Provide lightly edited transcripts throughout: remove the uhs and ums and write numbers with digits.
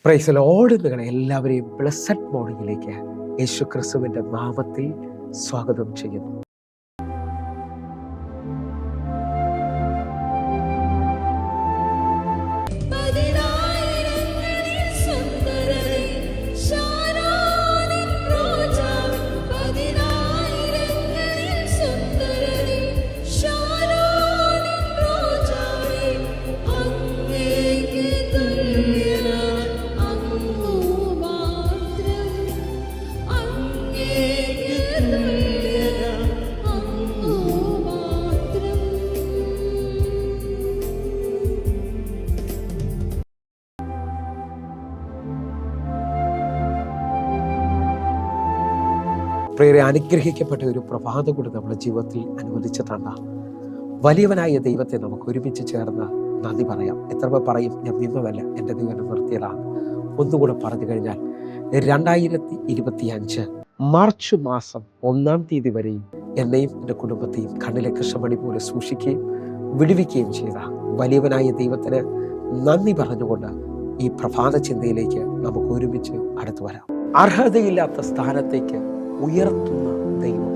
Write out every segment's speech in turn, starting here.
Praise Lord. നിങ്ങളെ എല്ലാവരെയും blessed മോർണിംഗിലേക്ക് യേശു ക്രിസ്തുവിൻ്റെ നാമത്തിൽ സ്വാഗതം ചെയ്യുന്നു. പ്രിയരെ, അനുഗ്രഹിക്കപ്പെട്ട ഒരു പ്രഭാതം കൂടി നമ്മുടെ ജീവിതത്തിൽ അനുവദിച്ചു തന്ന വലിയവനായ ദൈവത്തെ നമുക്ക് ഒരുമിച്ച് ചേർന്ന് നന്ദി പറയാം. എത്ര പേർ പറയും, ഞാൻ നിന്നതല്ല, എൻ്റെ ദൈവം നിർത്തിയതാണ്. ഒന്നുകൂടെ പറഞ്ഞു കഴിഞ്ഞാൽ 2025 മാർച്ച് മാസം 1-ാം തീയതി വരെയും എന്നെയും എൻ്റെ കുടുംബത്തെയും കണ്ണിലെ കൃഷ്ണമണി പോലെ സൂക്ഷിക്കുകയും വിടുവിക്കുകയും ചെയ്ത വലിയവനായ ദൈവത്തിന് നന്ദി പറഞ്ഞുകൊണ്ട് ഈ പ്രഭാത ചിന്തയിലേക്ക് നമുക്ക് ഒരുമിച്ച് അടുത്തു വരാം. അർഹതയില്ലാത്ത സ്ഥാനത്തേക്ക് ഉയർത്തുന്ന ദൈവം.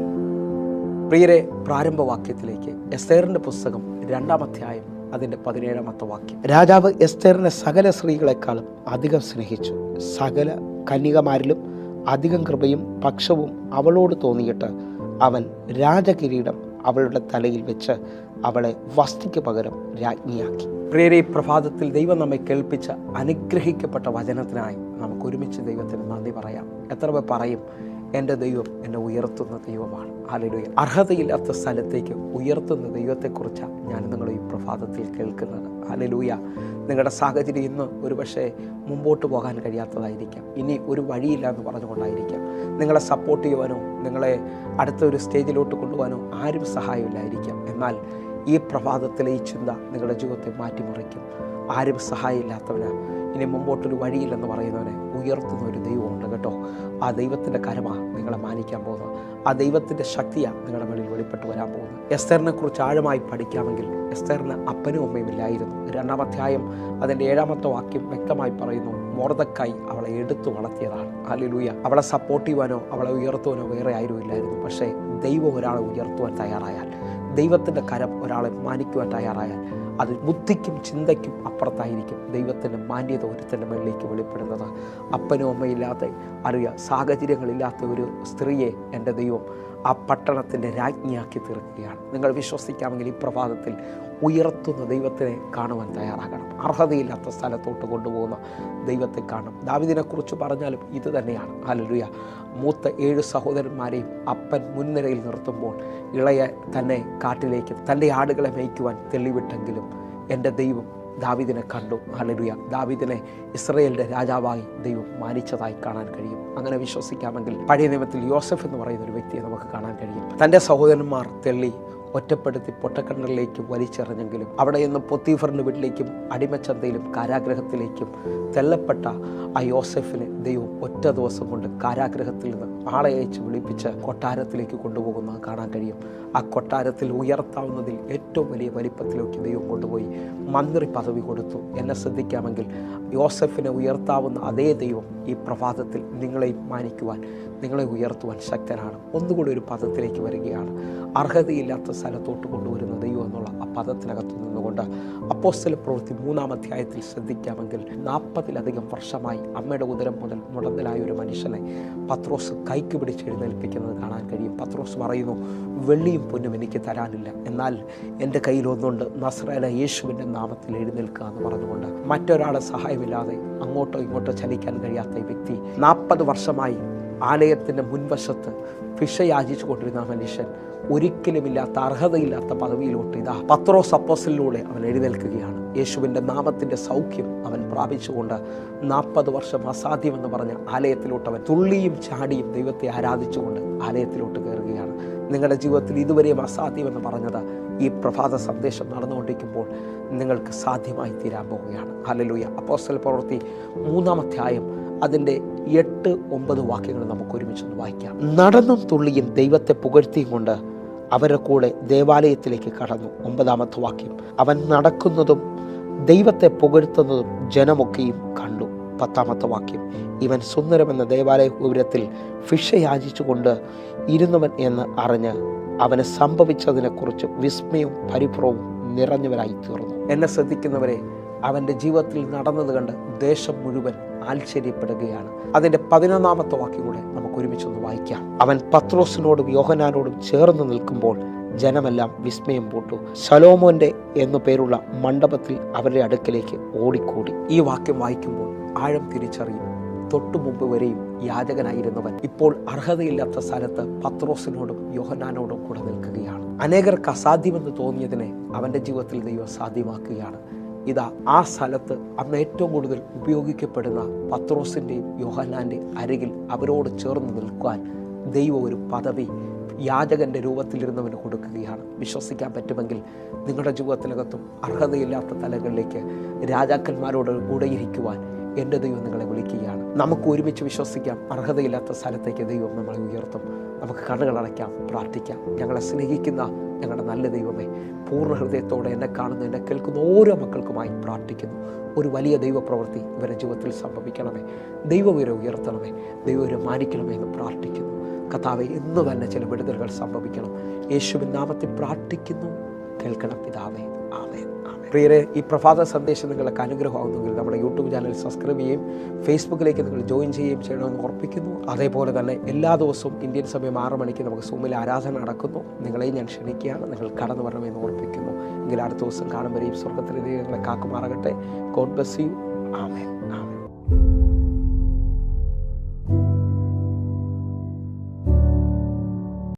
പ്രിയരെ, പ്രാരംഭവാക്യത്തിലേക്ക് എസ്തേറിന്റെ പുസ്തകം 2-ാം അധ്യായം അതിൻ്റെ 17-ാമത്തെ വാക്യം. രാജാവ് എസ്തേറിനെ സകല സ്ത്രീകളെക്കാളും അധികം സ്നേഹിച്ചു. സകല കന്യകമാരിലും അധികം കൃപയും പക്ഷവും അവളോട് തോന്നിയിട്ട് അവൻ രാജകിരീടം അവളുടെ തലയിൽ വെച്ച് അവളെ വസ്തിക്ക് പകരം രാജ്ഞിയാക്കി. പ്രിയരെ, പ്രഭാതത്തിൽ ദൈവം നമ്മെ കേൾപ്പിച്ച അനുഗ്രഹിക്കപ്പെട്ട വചനത്തിനായി നമുക്ക് ഒരുമിച്ച് ദൈവത്തിന് നന്ദി പറയാം. എത്ര പേർ പറയും, എൻ്റെ ദൈവം എന്നെ ഉയർത്തുന്ന ദൈവമാണ്. ഹല്ലേലൂയ. അർഹതയില്ലാത്ത സ്ഥലത്തേക്ക് ഉയർത്തുന്ന ദൈവത്തെക്കുറിച്ചാണ് ഞാൻ നിങ്ങളെ ഈ പ്രഭാതത്തിൽ കേൾക്കുന്നത്. ഹല്ലേലൂയ. നിങ്ങളുടെ സാഹചര്യം ഇന്ന് ഒരുപക്ഷെ മുമ്പോട്ട് പോകാൻ കഴിയാത്തതായിരിക്കാം. ഇനി ഒരു വഴിയില്ല എന്ന് പറഞ്ഞുകൊണ്ടായിരിക്കാം. നിങ്ങളെ സപ്പോർട്ട് ചെയ്യുവാനോ നിങ്ങളെ അടുത്തൊരു സ്റ്റേജിലോട്ട് കൊണ്ടുപോകാനോ ആരും സഹായമില്ലായിരിക്കാം. എന്നാൽ ഈ പ്രഭാതത്തിലെ ഈ ചിന്ത നിങ്ങളുടെ ജീവിതത്തെ മാറ്റിമറിക്കും. ആരും സഹായമില്ലാത്തവന്, ഇനി മുമ്പോട്ടൊരു വഴിയില്ലെന്ന് പറയുന്നവനെ ഉയർത്തുന്ന ഒരു ദൈവമുണ്ട് കേട്ടോ. ആ ദൈവത്തിൻ്റെ കരമാണ് നിങ്ങളെ മാനിക്കാൻ പോകുന്നത്. ആ ദൈവത്തിൻ്റെ ശക്തിയാണ് നിങ്ങളുടെ മേളിൽ വെളിപ്പെട്ട് വരാൻ പോകുന്നത്. എസ്തേറിനെ കുറിച്ച് ആഴമായി പഠിക്കാമെങ്കിൽ എസ്തേറിന് അപ്പനും അമ്മയും ഇല്ലായിരുന്നു. 2-ാം അധ്യായം അതിൻ്റെ 7-ാമത്തെ വാക്യം വ്യക്തമായി പറയുന്നു, മൊർദെഖായി അവളെ എടുത്തു വളർത്തിയതാണ്. ഹല്ലേലൂയ. അവളെ സപ്പോർട്ട് ചെയ്യുവാനോ അവളെ ഉയർത്തുവാനോ വേറെ ആരും ഇല്ലായിരുന്നു. പക്ഷേ ദൈവം ഒരാളെ ഉയർത്തുവാൻ തയ്യാറായാൽ, ദൈവത്തിൻ്റെ കരം ഒരാളെ മാനിക്കുവാൻ തയ്യാറായാൽ, അത് ബുദ്ധിക്കും ചിന്തയ്ക്കും അപ്പുറത്തായിരിക്കും ദൈവത്തിൻ്റെ മാന്യത ഒരുത്തൻ്റെ മേളിലേക്ക് വെളിപ്പെടുന്നത്. അപ്പനും അമ്മയില്ലാത്ത സാഹചര്യങ്ങളില്ലാത്ത ഒരു സ്ത്രീയെ എൻ്റെ ദൈവം ആ പട്ടണത്തിൻ്റെ രാജ്ഞിയാക്കി തീർക്കുകയാണ്. നിങ്ങൾ വിശ്വസിക്കാമെങ്കിൽ ഈ പ്രഭാതത്തിൽ ഉയർത്തുന്ന ദൈവത്തിനെ കാണുവാൻ തയ്യാറാകണം. അർഹതയില്ലാത്ത സ്ഥലത്തോട്ട് കൊണ്ടുപോകുന്ന ദൈവത്തെ കാണണം. ദാവീദിനെക്കുറിച്ച് പറഞ്ഞാലും ഇത് തന്നെയാണ്. ഹല്ലേലൂയ. മൂത്ത 7 സഹോദരന്മാരെയും അപ്പൻ മുൻനിരയിൽ നിർത്തുമ്പോൾ ഇളയ തന്നെ കാട്ടിലേക്ക് തൻ്റെ ആടുകളെ മേയ്ക്കുവാൻ തെളിവിട്ടെങ്കിലും എൻ്റെ ദൈവം ദാവീദിനെ കണ്ടു. ഹല്ലേലൂയ. ദാവീദിനെ ഇസ്രായേലിൻ്റെ രാജാവായി ദൈവം മാനിച്ചതായി കാണാൻ കഴിയും. അങ്ങനെ വിശ്വസിക്കാമെങ്കിൽ പഴയ നിയമത്തിൽ യോസഫ് എന്ന് പറയുന്ന ഒരു വ്യക്തിയെ നമുക്ക് കാണാൻ കഴിയും. തൻ്റെ സഹോദരന്മാർ തെള്ളി ഒറ്റപ്പെടുത്തി പൊട്ടക്കിണറിലേക്ക് വലിച്ചെറിഞ്ഞെങ്കിലും അവിടെ നിന്ന് പൊത്തീഫറിൻ്റെ വീട്ടിലേക്കും അടിമച്ചന്തയിലും കാരാഗ്രഹത്തിലേക്കും തെല്ലപ്പെട്ട ആ യോസെഫിനെ ദൈവം ഒറ്റ ദിവസം കൊണ്ട് കാരാഗ്രഹത്തിൽ നിന്ന് ആളെ അയച്ച് വിളിപ്പിച്ച് കൊട്ടാരത്തിലേക്ക് കൊണ്ടുപോകുന്നത് കാണാൻ കഴിയും. ആ കൊട്ടാരത്തിൽ ഉയർത്താവുന്നതിൽ ഏറ്റവും വലിയ വലിപ്പത്തിലേക്ക് ദൈവം കൊണ്ടുപോയി മന്ത്രി പദവി കൊടുത്തു. എന്നെ ശ്രദ്ധിക്കാമെങ്കിൽ യോസെഫിനെ ഉയർത്താവുന്ന അതേ ദൈവം ഈ പ്രഭാതത്തിൽ നിങ്ങളെയും മാനിക്കുവാൻ, നിങ്ങളെ ഉയർത്തുവാൻ ശക്തനാണ്. ഒന്നുകൂടി ഒരു പദത്തിലേക്ക് വരികയാണ്. അർഹതയില്ലാത്ത സ്ഥലത്തോട്ട് കൊണ്ടുവരുന്ന ദൈവം എന്നുള്ള ആ പദത്തിനകത്ത് നിന്നുകൊണ്ട് അപ്പോസ്തല പ്രവൃത്തി 3-ാം അധ്യായത്തിൽ ശ്രദ്ധിക്കാമെങ്കിൽ 40-ലധികം വർഷമായി അമ്മയുടെ ഉദരം മുതൽ മുടന്തലായ ഒരു മനുഷ്യനെ പത്രോസ് കൈക്ക് പിടിച്ച് എഴുന്നേൽപ്പിക്കുന്നത് കാണാൻ കഴിയും. പത്രോസ് പറയുന്നു, വെള്ളിയും പൊന്നും എനിക്ക് തരാനില്ല, എന്നാൽ എൻ്റെ കയ്യിൽ ഒന്നുണ്ട്, നസ്രയനായ യേശുവിൻ്റെ നാമത്തിൽ എഴുന്നേൽക്കുക എന്ന് പറഞ്ഞുകൊണ്ട് മറ്റൊരാളെ സഹായമില്ലാതെ അങ്ങോട്ടോ ഇങ്ങോട്ടോ ചലിക്കാൻ കഴിയാത്ത ഈ വ്യക്തി 40 വർഷമായി ആലയത്തിൻ്റെ മുൻവശത്ത് ഭിക്ഷ യാചിച്ചു കൊണ്ടിരുന്ന മനുഷ്യൻ ഒരിക്കലുമില്ലാത്ത അർഹതയില്ലാത്ത പദവിയിലോട്ട് ഇതാ പത്രോസ് അപ്പോസ്തലനിലൂടെ അവൻ എഴുന്നേൽക്കുകയാണ്. യേശുവിൻ്റെ നാമത്തിൻ്റെ സൗഖ്യം അവൻ പ്രാപിച്ചുകൊണ്ട് 40 വർഷം അസാധ്യമെന്ന് പറഞ്ഞ ആലയത്തിലോട്ട് അവൻ തുള്ളിയും ചാടിയും ദൈവത്തെ ആരാധിച്ചുകൊണ്ട് ആലയത്തിലോട്ട് കയറുകയാണ്. നിങ്ങളുടെ ജീവിതത്തിൽ ഇതുവരെയും അസാധ്യമെന്ന് പറഞ്ഞത് ഈ പ്രഭാത സന്ദേശം നടന്നുകൊണ്ടിരിക്കുമ്പോൾ നിങ്ങൾക്ക് സാധ്യമായി തീരാൻ പോവുകയാണ്. ഹല്ലേലൂയ. അപ്പോസ്തല പ്രവൃത്തി 3-ാം അധ്യായം അതിൻ്റെ 8-9 വാക്യങ്ങൾ നമുക്ക് ഒരുമിച്ചൊന്ന് വായിക്കാം. നടന്നും തുള്ളിയും ദൈവത്തെ പുകഴ്ത്തിയും കൊണ്ട് അവരുടെ കൂടെ ദേവാലയത്തിലേക്ക് കടന്നു. 9-ാമത്തെ വാക്യം. അവൻ നടക്കുന്നതും ദൈവത്തെ പുകഴ്ത്തുന്നതും ജനമൊക്കെയും കണ്ടു. 10-ാമത്തെ വാക്യം. ഇവൻ സുന്ദരമെന്ന ദേവാലയ ഗോപുരത്തിൽ ഭിക്ഷ യാചിച്ചുകൊണ്ട് ഇരുന്നവൻ എന്ന് അറിഞ്ഞ് അവന് സംഭവിച്ചതിനെക്കുറിച്ച് വിസ്മയവും പരിഭ്രമവും നിറഞ്ഞവരായി തീർന്നു. എന്നെ ശ്രദ്ധിക്കുന്നവരെ, അവൻ്റെ ജീവിതത്തിൽ നടന്നത് കണ്ട് ദേശം മുഴുവൻ ആശ്ചര്യപ്പെടുകയാണ്. അതിൻ്റെ 11-ാമത്തെ വാക്യം കൂടെ നമുക്ക് ഒരുമിച്ചൊന്ന് വായിക്കാം. അവൻ പത്രോസിനോടും യോഹന്നാനോടും ചേർന്ന് നിൽക്കുമ്പോൾ ജനമെല്ലാം വിസ്മയം പൂട്ടു. ശലോമോന്റെ എന്നു പേരുള്ള മണ്ഡപത്തിൽ അവരുടെ അടുക്കലേക്ക് ഓടിക്കൂടി. ഈ വാക്യം വായിക്കുമ്പോൾ ആഴം തിരിച്ചറിയും. തൊട്ടു മുമ്പ് വരെയും യാചകനായിരുന്നവൻ ഇപ്പോൾ അർഹതയില്ലാത്ത സ്ഥലത്ത് പത്രോസിനോടും യോഹന്നാനോടും കൂടെ നിൽക്കുകയാണ്. അനേകർക്ക് അസാധ്യമെന്ന് തോന്നിയതിനെ അവൻ്റെ ജീവിതത്തിൽ ദൈവം സാധ്യമാക്കുകയാണ്. ഇതാ ആ സ്ഥലത്ത് അന്ന് ഏറ്റവും കൂടുതൽ ഉപയോഗിക്കപ്പെടുന്ന പത്രോസിൻ്റെയും യോഹന്നാൻ്റെയും അരികിൽ അവരോട് ചേർന്ന് നിൽക്കുവാൻ ദൈവം ഒരു പദവി യാചകൻ്റെ രൂപത്തിലിരുന്നവന് കൊടുക്കുകയാണ്. വിശ്വസിക്കാൻ പറ്റുമെങ്കിൽ നിങ്ങളുടെ ജീവിതത്തിനകത്തും അർഹതയില്ലാത്ത തലങ്ങളിലേക്ക് രാജാക്കന്മാരോട് കൂടെ ഇരിക്കുവാൻ എൻ്റെ ദൈവം നിങ്ങളെ വിളിക്കുകയാണ്. നമുക്ക് ഒരുമിച്ച് വിശ്വസിക്കാം, അർഹതയില്ലാത്ത സ്ഥലത്തേക്ക് ദൈവം നമ്മളെ ഉയർത്തും. നമുക്ക് കണ്ണുകളടയ്ക്കാം, പ്രാർത്ഥിക്കാം. ഞങ്ങളെ സ്നേഹിക്കുന്ന ഞങ്ങളുടെ നല്ല ദൈവമേ, പൂർണ്ണ ഹൃദയത്തോടെ എന്നെ കാണുന്ന എന്നെ കേൾക്കുന്ന ഓരോ മക്കൾക്കുമായി പ്രാർത്ഥിക്കുന്നു. ഒരു വലിയ ദൈവപ്രവൃത്തി ഇവരുടെ ജീവിതത്തിൽ സംഭവിക്കണമേ. ദൈവം ഇവരെ ഉയർത്തണമേ. ദൈവം ഇവരെ മാനിക്കണമേ എന്ന് പ്രാർത്ഥിക്കുന്നു. കർത്താവേ, ഇന്ന് തന്നെ ചില വിടുതലുകൾ സംഭവിക്കണം. യേശുവിൻ നാമത്തിൽ പ്രാർത്ഥിക്കുന്നു. കേൾക്കണം പിതാവേ. ആമേൻ. പ്രിയരെ, ഈ പ്രഭാത സന്ദേശം നിങ്ങൾക്ക് അനുഗ്രഹമാകുന്നെങ്കിൽ നമ്മുടെ യൂട്യൂബ് ചാനൽ സബ്സ്ക്രൈബ് ചെയ്യുകയും ഫേസ്ബുക്കിലേക്ക് നിങ്ങൾ ജോയിൻ ചെയ്യുകയും ചെയ്യണമെന്ന് ഓർപ്പിക്കുന്നു. അതേപോലെ തന്നെ എല്ലാ ദിവസവും ഇന്ത്യൻ സമയം 6 മണിക്ക് നമുക്ക് സൂമിൽ ആരാധന നടക്കുന്നു. നിങ്ങളെയും ഞാൻ ക്ഷണിക്കുകയാണ്. നിങ്ങൾ കടന്നു വരണമെന്ന് ഓർപ്പിക്കുന്നു. എങ്കിൽ അടുത്ത ദിവസം കാണുമ്പോഴേയും സ്വർഗ്ഗത്തിലെ ദൈവങ്ങളെ കാക്കുമാറാകട്ടെ. God bless you. ആമേൻ. ആമേൻ.